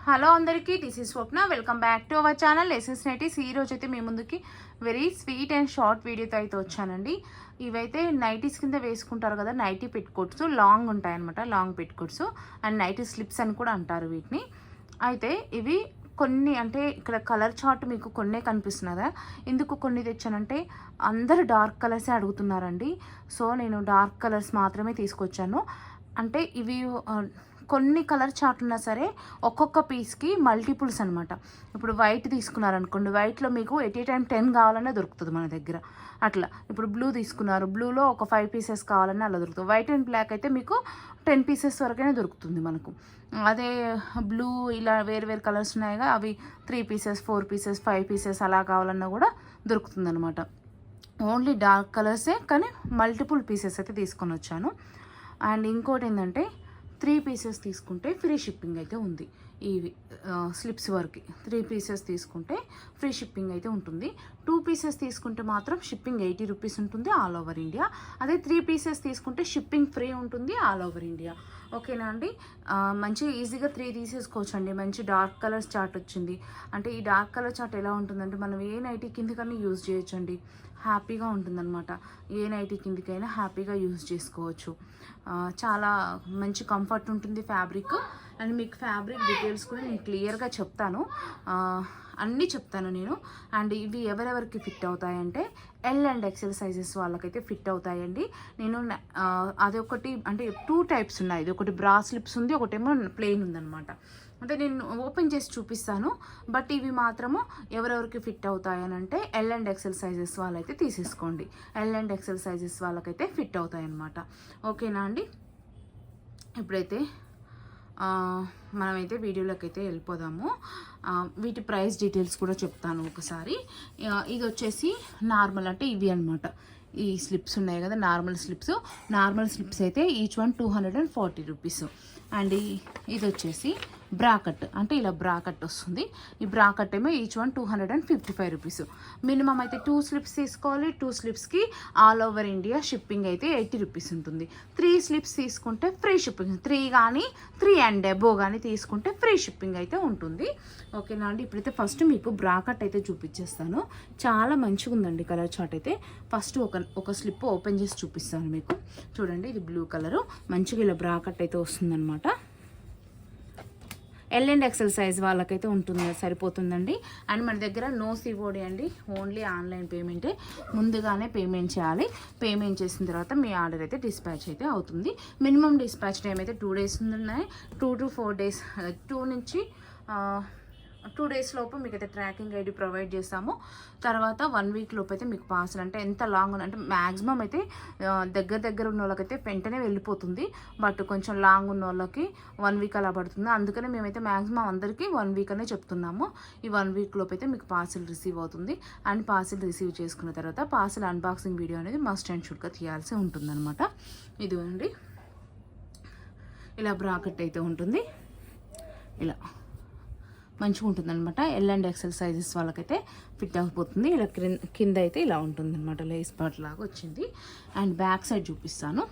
Hello అందరికీ, this is Swapna. Welcome back to our channel essence nighties. ఈ రోజు అయితే మీ ముందుకి వెరీ స్వీట్ అండ్ షార్ట్ వీడియోతో అయితే వచ్చానండి. ఇవైతే నైటీస్ కింద వేసుకుంటారు కదా, నైటీ పెట్టుకోట్స్ లాంగ్ ఉంటాయన్నమాట. Long petticoats and nightie slips అని కూడా అంటారు వీటిని. అయితే ఇవి కొన్ని, అంటే ఇక్కడ కలర్ చార్ట్ మీకు కొన్నే కనిపిస్తున్నదా. ఎందుకు కొన్ని తెచ్చానంటే అందరూ డార్క్ కలర్సే అడుగుతున్నారండి. సో నేను డార్క్ కలర్స్ మాత్రమే తీసుకొచ్చాను. అంటే ఇవి కొన్ని కలర్ చార్ట్ ఉన్నా సరే ఒక్కొక్క పీస్కి మల్టిపుల్స్ అనమాట. ఇప్పుడు వైట్ తీసుకున్నారనుకోండి, వైట్లో మీకు ఎట్ ఏ టైం 10 కావాలన్నా దొరుకుతుంది మన దగ్గర. అట్లా ఇప్పుడు బ్లూ తీసుకున్నారు, బ్లూలో ఒక 5 పీసెస్ కావాలన్నా అలా దొరుకుతుంది. వైట్ అండ్ బ్లాక్ అయితే మీకు 10 పీసెస్ వరకైనా దొరుకుతుంది మనకు. అదే బ్లూ ఇలా వేరు వేరు కలర్స్ ఉన్నాయిగా, అవి 3 పీసెస్ 4 పీసెస్ 5 పీసెస్ అలా కావాలన్నా కూడా దొరుకుతుంది అనమాట. ఓన్లీ డార్క్ కలర్సే కానీ మల్టిపుల్ పీసెస్ అయితే తీసుకొని వచ్చాను. అండ్ ఇంకోటి ఏంటంటే 3 పీసెస్ తీసుకుంటే ఫ్రీ షిప్పింగ్ అయితే ఉంది. ఇవి స్లిప్స్ వరకు 3 పీసెస్ తీసుకుంటే ఫ్రీ షిప్పింగ్ అయితే ఉంటుంది. 2 పీసెస్ తీసుకుంటే మాత్రం షిప్పింగ్ 80 రూపీస్ ఉంటుంది ఆల్ ఓవర్ ఇండియా. అదే 3 పీసెస్ తీసుకుంటే షిప్పింగ్ ఫ్రీ ఉంటుంది ఆల్ ఓవర్ ఇండియా. ఓకేనా అండి. మంచి ఈజీగా 3 తీసేసుకోవచ్చు అండి. మంచి డార్క్ కలర్స్ చార్ట్ వచ్చింది. అంటే ఈ డార్క్ కలర్ చార్ట్ ఎలా ఉంటుందంటే మనం ఏ నైటీ కిందకన్నా యూజ్ చేయొచ్చు అండి. హ్యాపీగా ఉంటుందన్నమాట. ఏ నైటీ కిందికైనా హ్యాపీగా యూజ్ చేసుకోవచ్చు. చాలా మంచి కంఫర్ట్ ఉంటుంది ఫ్యాబ్రిక్. అండ్ మీకు ఫ్యాబ్రిక్ డీటెయిల్స్ కూడా నేను క్లియర్గా చెప్తాను, అన్నీ చెప్తాను నేను. అండ్ ఇవి ఎవరెవరికి ఫిట్ అవుతాయంటే ఎల్ అండ్ ఎక్సెల్ సైజెస్ వాళ్ళకైతే ఫిట్ అవుతాయండి. నేను అదొకటి అంటే 2 టైప్స్ ఉన్నాయి. ఇది ఒకటి బ్రా స్లిప్స్ ఉంది, ఒకటేమో ప్లెయిన్ ఉందన్నమాట. అంటే నేను ఓపెన్ చేసి చూపిస్తాను. బట్ ఇవి మాత్రము ఎవరెవరికి ఫిట్ అవుతాయని అంటే ఎల్ అండ్ ఎక్సెల్ సైజెస్ వాళ్ళైతే తీసేసుకోండి. ఎల్ అండ్ ఎక్సెల్ సైజెస్ వాళ్ళకైతే ఫిట్ అవుతాయి అన్నమాట. ఓకేనా అండి. ఇప్పుడైతే మనమైతే వీడియోలోకి అయితే వెళ్ళిపోదాము. వీటి ప్రైస్ డీటెయిల్స్ కూడా చెప్తాను ఒకసారి. ఇది వచ్చేసి నార్మల్, అంటే ఇవి అనమాట. ఈ స్లిప్స్ ఉన్నాయి కదా, నార్మల్ స్లిప్స్ అయితే ఈచ్ వన్ 240 రూపీస్. అండ్ ఇది వచ్చేసి బ్రాకట్, అంటే ఇలా బ్రాకట్ వస్తుంది. ఈ బ్రాకట్ ఏమో ఈచ్ వన్ 255 రూపీస్. మినిమం అయితే 2 స్లిప్స్ తీసుకోవాలి. 2 స్లిప్స్కి ఆల్ ఓవర్ ఇండియా షిప్పింగ్ అయితే 80 రూపీస్ ఉంటుంది. 3 స్లిప్స్ తీసుకుంటే ఫ్రీ షిప్పింగ్, 3 కానీ 3 అండ్ అబోవ్ కానీ తీసుకుంటే ఫ్రీ షిప్పింగ్ అయితే ఉంటుంది. ఓకేనా అండి. ఇప్పుడైతే ఫస్ట్ మీకు బ్రాకట్ అయితే చూపించేస్తాను. చాలా మంచిగా ఉందండి కలర్ చార్ట్ అయితే. ఫస్ట్ ఒక స్లిప్ ఓపెన్ చేసి చూపిస్తాను మీకు. చూడండి, ఇది బ్లూ కలరు, మంచిగా ఇలా బ్రాకట్ అయితే వస్తుందన్నమాట. ఎల్ అండ్ ఎక్సెల్ సైజ్ వాళ్ళకైతే ఉంటుంది, సరిపోతుందండి. అండ్ మన దగ్గర నో సివోడి అండి, ఓన్లీ ఆన్లైన్ పేమెంటే. ముందుగానే పేమెంట్ చేయాలి. పేమెంట్ చేసిన తర్వాత మీ ఆర్డర్ అయితే డిస్పాచ్ అయితే అవుతుంది. మినిమం డిస్పాచ్ టైం అయితే 2 డేస్ ఉన్నాయి. 2 to 4 డేస్, 2 నుంచి 2 డేస్ లోపు మీకు అయితే ట్రాకింగ్ ఐడి ప్రొవైడ్ చేస్తాము. తర్వాత 1 వీక్ లోపు అయితే మీకు పార్సల్, అంటే ఎంత లాంగ్ అంటే మ్యాక్సిమం అయితే దగ్గర ఉన్న వాళ్ళకైతే వెంటనే వెళ్ళిపోతుంది. బట్ కొంచెం లాంగ్ ఉన్న వాళ్ళకి 1 వీక్ అలా పడుతుంది. అందుకనే మేమైతే మ్యాక్సిమం అందరికీ 1 వీక్ అనే చెప్తున్నాము. ఈ 1 వీక్ లోపు అయితే మీకు పార్సల్ రిసీవ్ అవుతుంది. అండ్ పార్సల్ రిసీవ్ చేసుకున్న తర్వాత పార్సల్ అన్బాక్సింగ్ వీడియో అనేది మస్ట్ అండ్ షుడ్గా తీయాల్సి ఉంటుందన్నమాట. ఇదిగోండి, ఇలా బ్రాకెట్ అయితే ఉంటుంది. ఇలా మంచిగా ఉంటుంది అనమాట. ఎల్ అండ్ ఎక్సెల్ సైజెస్ వాళ్ళకైతే ఫిట్ అయిపోతుంది. ఇలా కింద అయితే ఇలా ఉంటుంది అనమాట, లేస్ పార్ట్ లాగా వచ్చింది. అండ్ బ్యాక్ సైడ్ చూపిస్తాను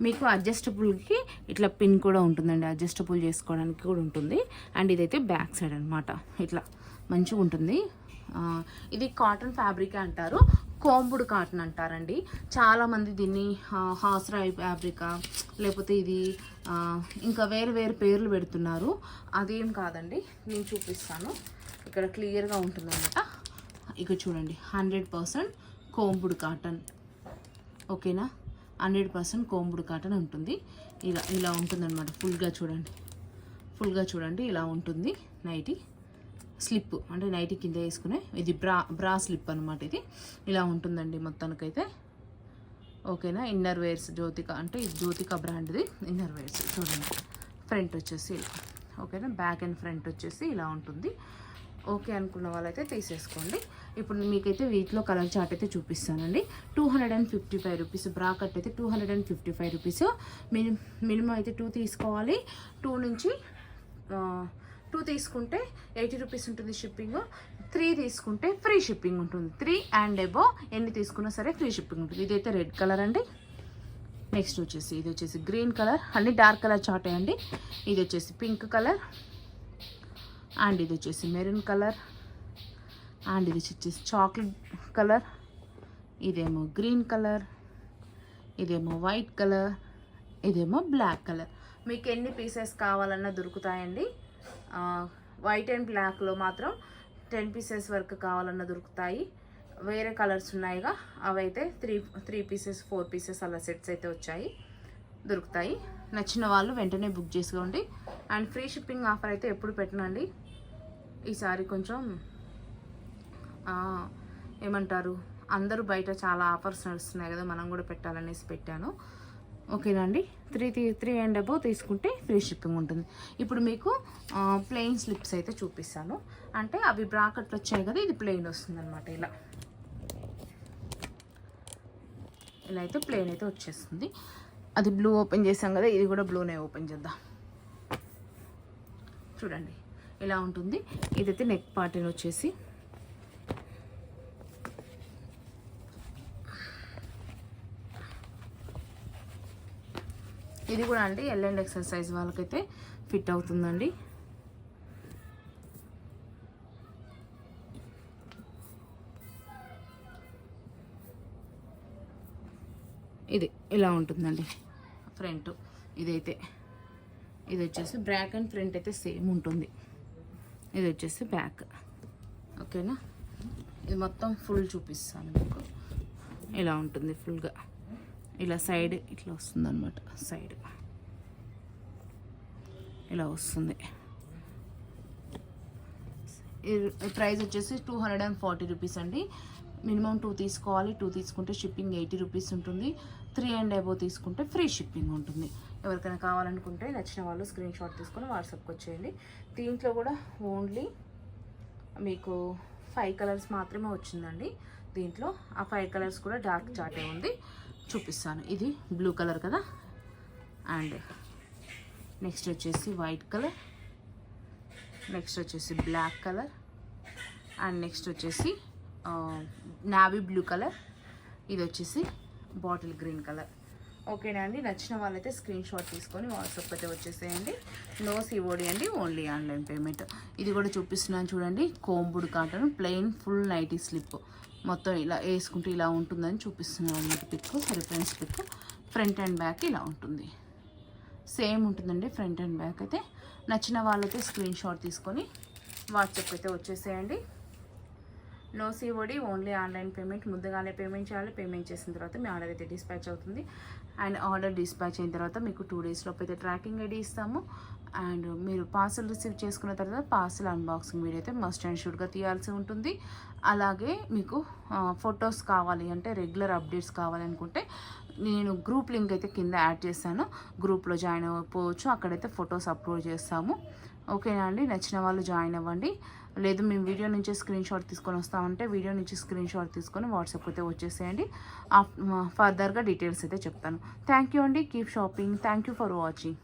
మీకు. అడ్జస్టబుల్కి ఇట్లా పిన్ కూడా ఉంటుందండి, అడ్జస్టబుల్ చేసుకోవడానికి కూడా ఉంటుంది. అండ్ ఇదైతే బ్యాక్ సైడ్ అనమాట, ఇట్లా మంచిగా ఉంటుంది. ఇది కాటన్ ఫ్యాబ్రిక్ అంటారు, కోంబుడు కాటన్ అంటారండి. చాలామంది దీన్ని హాస్రాయి ఫ్యాబ్రికా, లేకపోతే ఇది ఇంకా వేరు వేరు పేర్లు పెడుతున్నారు. అదేం కాదండి, నేను చూపిస్తాను. ఇక్కడ క్లియర్గా ఉంటుందన్నమాట. ఇక చూడండి, 100% కోంబుడు కాటన్. ఓకేనా, 100% కోంబుడు కాటన్ ఉంటుంది. ఇలా ఉంటుందన్నమాట. ఫుల్గా చూడండి ఇలా ఉంటుంది నైటీ స్లిప్, అంటే నైటీ కింద వేసుకునే. ఇది బ్రా స్లిప్ అనమాట. ఇది ఇలా ఉంటుందండి మొత్తానికైతే. ఓకేనా. ఇన్నర్ వేర్స్ జ్యోతిక, అంటే ఇది జ్యోతిక బ్రాండ్ది ఇన్నర్ వేర్స్. చూడండి, ఫ్రంట్ వచ్చేసి ఇలా. ఓకేనా, బ్యాక్ అండ్ ఫ్రంట్ వచ్చేసి ఇలా ఉంటుంది. ఓకే అనుకున్న వాళ్ళైతే తీసేసుకోండి. ఇప్పుడు మీకైతే వీటిలో కలర్ చార్ట్ అయితే చూపిస్తానండి. 255 రూపీస్. బ్రాకట్ అయితే 255 రూపీస్. మినిమం అయితే 2 తీసుకోవాలి. 2 తీసుకుంటే 80 రూపీస్ ఉంటుంది షిప్పింగ్. 3 తీసుకుంటే ఫ్రీ షిప్పింగ్ ఉంటుంది. 3 అండ్ అబోవ్ ఎన్ని తీసుకున్నా సరే ఫ్రీ షిప్పింగ్ ఉంటుంది. ఇదైతే రెడ్ కలర్ అండి. నెక్స్ట్ వచ్చేసి ఇది వచ్చేసి గ్రీన్ కలర్, అన్ని డార్క్ కలర్ చార్ట్ అండి. ఇది వచ్చేసి పింక్ కలర్, అండ్ ఇది వచ్చేసి మెరూన్ కలర్, అండ్ ఇది వచ్చేసి చాక్లెట్ కలర్, ఇదేమో గ్రీన్ కలర్, ఇదేమో వైట్ కలర్, ఇదేమో బ్లాక్ కలర్. మీకు ఎన్ని పీసెస్ కావాలన్నా దొరుకుతాయండి. వైట్ అండ్ బ్లాక్లో మాత్రం 10 పీసెస్ వరకు కావాలన్నా దొరుకుతాయి. వేరే కలర్స్ ఉన్నాయిగా, అవైతే 3 పీసెస్ 4 పీసెస్ అలా సెట్స్ అయితే వచ్చాయి, దొరుకుతాయి. నచ్చిన వాళ్ళు వెంటనే బుక్ చేసుకోండి. అండ్ ఫ్రీ షిప్పింగ్ ఆఫర్ అయితే ఎప్పుడు పెట్టనండి. ఈసారి కొంచెం ఏమంటారు, అందరూ బయట చాలా ఆఫర్స్ నడుస్తున్నాయి కదా, మనం కూడా పెట్టాలనేసి పెట్టాను. ఓకేనా అండి. 3 అండ్ అబౌవ్ తీసుకుంటే ఫ్రీ షిప్పింగ్ ఉంటుంది. ఇప్పుడు మీకు ప్లెయిన్ స్లిప్స్ అయితే చూపిస్తాను. అంటే అవి బ్రాకెట్లు వచ్చాయి కదా, ఇది ప్లెయిన్ వస్తుంది అనమాట. ఇలా అయితే ప్లెయిన్ అయితే వచ్చేస్తుంది. అది బ్లూ ఓపెన్ చేసాం కదా, ఇది కూడా బ్లూనే ఓపెన్ చేద్దాం. చూడండి ఇలా ఉంటుంది. ఇదైతే నెక్ పార్ట్ వచ్చేసి ఇది కూడా అండి ఎల్ అండ్ ఎక్సెల్ సైజ్ వాళ్ళకైతే ఫిట్ అవుతుందండి. ఇది ఇలా ఉంటుందండి ఫ్రంట్. ఇదైతే ఇది వచ్చేసి బ్యాక్ అండ్ ఫ్రంట్ అయితే సేమ్ ఉంటుంది. ఇది వచ్చేసి బ్యాక్. ఓకేనా. ఇది మొత్తం ఫుల్ చూపిస్తాను మీకు. ఇలా ఉంటుంది ఫుల్గా. ఇలా సైడ్ ఇట్లా వస్తుంది అనమాట. సైడ్ ఇలా వస్తుంది. ప్రైస్ వచ్చేసి 240 రూపీస్ అండి. మినిమం 2 తీసుకోవాలి. 2 తీసుకుంటే షిప్పింగ్ 80 రూపీస్ ఉంటుంది. 3 అండ్ అబోవ్ తీసుకుంటే ఫ్రీ షిప్పింగ్ ఉంటుంది. ఎవరికైనా కావాలనుకుంటే నచ్చిన వాళ్ళు స్క్రీన్ షాట్ తీసుకొని వాట్సాప్కి వచ్చేయండి. దీంట్లో కూడా ఓన్లీ మీకు 5 కలర్స్ మాత్రమే వచ్చిందండి. దీంట్లో ఆ 5 కలర్స్ కూడా డార్క్ చాటే ఉంది, చూపిస్తాను. ఇది బ్లూ కలర్ కదా, అండ్ నెక్స్ట్ వచ్చేసి వైట్ కలర్, నెక్స్ట్ వచ్చేసి బ్లాక్ కలర్, అండ్ నెక్స్ట్ వచ్చేసి నావీ బ్లూ కలర్, ఇది వచ్చేసి బాటిల్ గ్రీన్ కలర్. ఓకేనా అండి. నచ్చిన వాళ్ళైతే స్క్రీన్ షాట్ తీసుకొని వాట్సాప్ అయితే వచ్చేసేయండి. నో సిఓడి అండి, ఓన్లీ ఆన్లైన్ పేమెంట్. ఇది కూడా చూపిస్తున్నాను చూడండి. Combed cotton plain full nightie slip, మొత్తం ఇలా వేసుకుంటే ఇలా ఉంటుందని చూపిస్తున్నాను అన్నమాట. Pic reference pic. Front and back ఇలా ఉంటుంది, సేమ్ ఉంటుందండి ఫ్రంట్ అండ్ బ్యాక్ అయితే. నచ్చిన వాళ్ళైతే స్క్రీన్ షాట్ తీసుకొని వాట్సాప్ అయితే వచ్చేసేయండి. No COD, only online payment. ముందుగానే పేమెంట్ చేయాలి. పేమెంట్ చేసిన తర్వాత మీ ఆర్డర్ అయితే డిస్పాచ్ అవుతుంది. అండ్ ఆర్డర్ డిస్పాచ్ అయిన తర్వాత మీకు 2 days లోపు అయితే ట్రాకింగ్ ఐడి ఇస్తాము. అండ్ మీరు పార్సల్ రిసీవ్ చేసుకున్న తర్వాత పార్సల్ అన్బాక్సింగ్ వీడియో అయితే మస్ట్ అండ్ షుడ్గా తీయాల్సి ఉంటుంది. అలాగే మీకు ఫొటోస్ కావాలి అంటే, రెగ్యులర్ అప్డేట్స్ కావాలనుకుంటే నేను గ్రూప్ లింక్ అయితే కింద యాడ్ చేశాను. గ్రూప్లో జాయిన్ అయిపోవచ్చు. అక్కడైతే ఫొటోస్ అప్లోడ్ చేస్తాము. ఓకేనా అండి. నచ్చిన వాళ్ళు జాయిన్ అవ్వండి. లేదు మేము వీడియో నుంచి స్క్రీన్ షాట్ తీసుకొని వస్తామంటే వీడియో నుంచి స్క్రీన్ షాట్ తీసుకొని వాట్సాప్ అయితే వచ్చేసేయండి. ఫర్దర్గా డీటెయిల్స్ అయితే చెప్తాను. థ్యాంక్ యూ అండి. Keep shopping. Thank you for watching.